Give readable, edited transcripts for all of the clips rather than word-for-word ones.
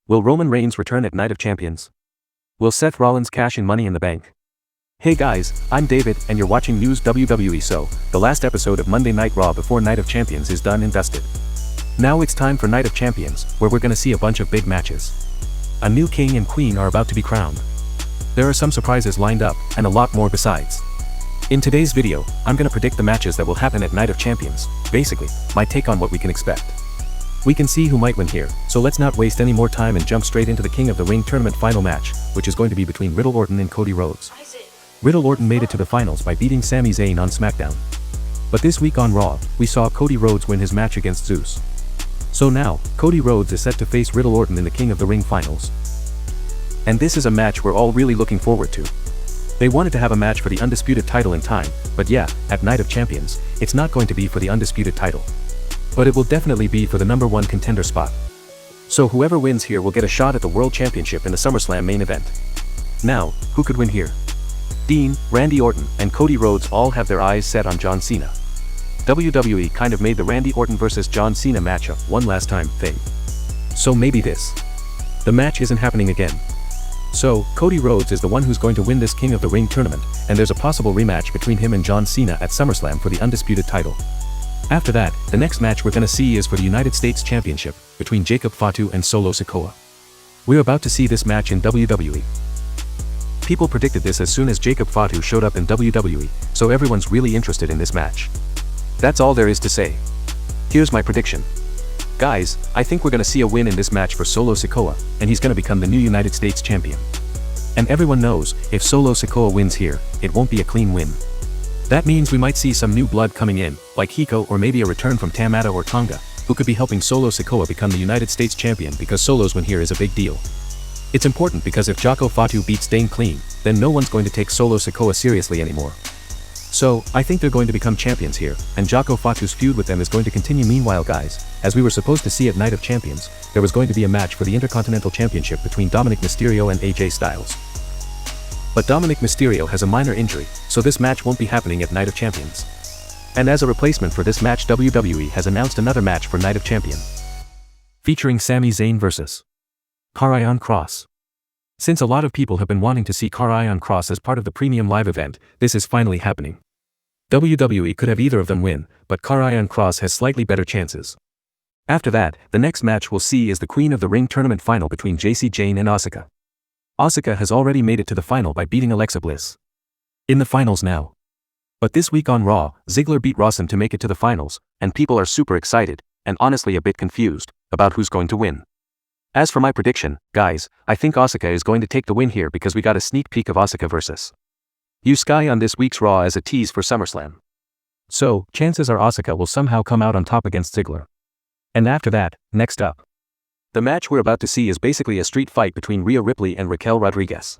Will Roman Reigns return at Night of Champions? Will Seth Rollins cash in Money in the Bank? Hey guys, I'm David and you're watching News WWE. So, the last episode of Monday Night Raw before Night of Champions is done and dusted. Now it's time for Night of Champions, where we're gonna see a bunch of big matches. A new king and queen are about to be crowned. There are some surprises lined up, and a lot more besides. In today's video, I'm gonna predict the matches that will happen at Night of Champions, basically, my take on what we can expect. We can see who might win here, so let's not waste any more time and jump straight into the King of the Ring tournament final match, which is going to be between Riddle Orton and Cody Rhodes. Riddle Orton made it to the finals by beating Sami Zayn on SmackDown. But this week on Raw, we saw Cody Rhodes win his match against Zeus. So now, Cody Rhodes is set to face Riddle Orton in the King of the Ring finals. And this is a match we're all really looking forward to. They wanted to have a match for the Undisputed Title in time, but yeah, at Night of Champions, it's not going to be for the Undisputed Title. But it will definitely be for the #1 contender spot. So whoever wins here will get a shot at the World Championship in the SummerSlam main event. Now, who could win here? Dean, Randy Orton, and Cody Rhodes all have their eyes set on John Cena. WWE kind of made the Randy Orton vs. John Cena matchup one last time thing. So maybe this. The match isn't happening again. So, Cody Rhodes is the one who's going to win this King of the Ring tournament, and there's a possible rematch between him and John Cena at SummerSlam for the Undisputed Title. After that, the next match we're gonna see is for the United States Championship, between Jacob Fatu and Solo Sikoa. We're about to see this match in WWE. People predicted this as soon as Jacob Fatu showed up in WWE, so everyone's really interested in this match. That's all there is to say. Here's my prediction. Guys, I think we're gonna see a win in this match for Solo Sikoa, and he's gonna become the new United States Champion. And everyone knows, if Solo Sikoa wins here, it won't be a clean win. That means we might see some new blood coming in, like Hiko or maybe a return from Tamata or Tonga, who could be helping Solo Sikoa become the United States Champion because Solo's win here is a big deal. It's important because if Jaco Fatu beats Dane clean, then no one's going to take Solo Sikoa seriously anymore. So, I think they're going to become champions here, and Jaco Fatu's feud with them is going to continue. Meanwhile guys, as we were supposed to see at Night of Champions, there was going to be a match for the Intercontinental Championship between Dominic Mysterio and AJ Styles. But Dominic Mysterio has a minor injury, so this match won't be happening at Night of Champions. And as a replacement for this match, WWE has announced another match for Night of Champions, featuring Sami Zayn vs. Karrion Kross. Since a lot of people have been wanting to see Karrion Kross as part of the premium live event, this is finally happening. WWE could have either of them win, but Karrion Kross has slightly better chances. After that, the next match we'll see is the Queen of the Ring tournament final between Jacy Jayne and Asuka. Asuka has already made it to the final by beating Alexa Bliss. In the finals now. But this week on Raw, Ziggler beat Rawson to make it to the finals, and people are super excited, and honestly a bit confused, about who's going to win. As for my prediction, guys, I think Asuka is going to take the win here because we got a sneak peek of Asuka vs. Sky on this week's Raw as a tease for SummerSlam. So, chances are Asuka will somehow come out on top against Ziggler. And after that, next up. The match we're about to see is basically a street fight between Rhea Ripley and Raquel Rodriguez.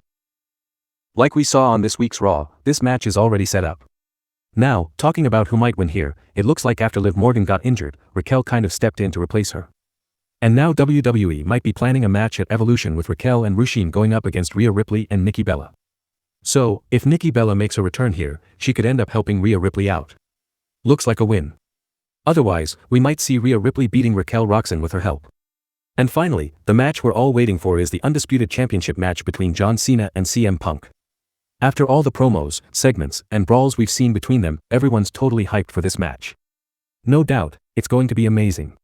Like we saw on this week's Raw, this match is already set up. Now, talking about who might win here, it looks like after Liv Morgan got injured, Raquel kind of stepped in to replace her. And now WWE might be planning a match at Evolution with Raquel and Rushine going up against Rhea Ripley and Nikki Bella. So, if Nikki Bella makes a return here, she could end up helping Rhea Ripley out. Looks like a win. Otherwise, we might see Rhea Ripley beating Raquel Roxanne with her help. And finally, the match we're all waiting for is the Undisputed Championship match between John Cena and CM Punk. After all the promos, segments, and brawls we've seen between them, everyone's totally hyped for this match. No doubt, it's going to be amazing.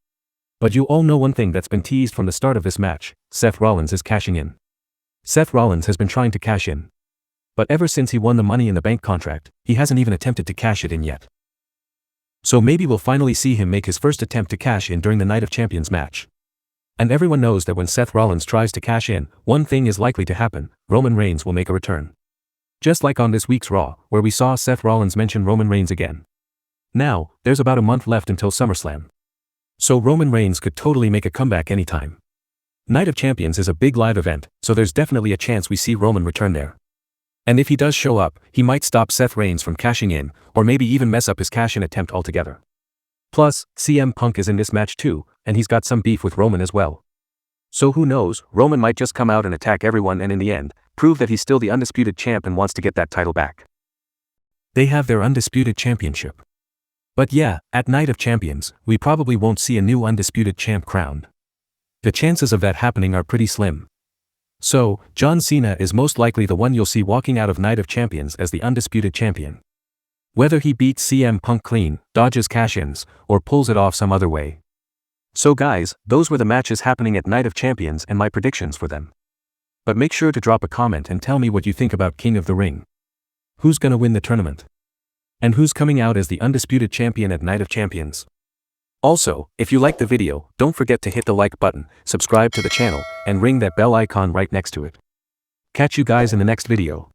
But you all know one thing that's been teased from the start of this match: Seth Rollins is cashing in. Seth Rollins has been trying to cash in. But ever since he won the Money in the Bank contract, he hasn't even attempted to cash it in yet. So maybe we'll finally see him make his first attempt to cash in during the Night of Champions match. And everyone knows that when Seth Rollins tries to cash in, one thing is likely to happen: Roman Reigns will make a return. Just like on this week's Raw, where we saw Seth Rollins mention Roman Reigns again. Now, there's about a month left until SummerSlam. So Roman Reigns could totally make a comeback anytime. Night of Champions is a big live event, so there's definitely a chance we see Roman return there. And if he does show up, he might stop Seth Rollins from cashing in, or maybe even mess up his cash-in attempt altogether. Plus, CM Punk is in this match too, and he's got some beef with Roman as well. So who knows, Roman might just come out and attack everyone and in the end, prove that he's still the undisputed champ and wants to get that title back. They have their undisputed championship. But yeah, at Night of Champions, we probably won't see a new undisputed champ crowned. The chances of that happening are pretty slim. So, John Cena is most likely the one you'll see walking out of Night of Champions as the undisputed champion. Whether he beats CM Punk clean, dodges cash-ins, or pulls it off some other way. So guys, those were the matches happening at Night of Champions and my predictions for them. But make sure to drop a comment and tell me what you think about King of the Ring. Who's gonna win the tournament? And who's coming out as the undisputed champion at Night of Champions? Also, if you liked the video, don't forget to hit the like button, subscribe to the channel, and ring that bell icon right next to it. Catch you guys in the next video.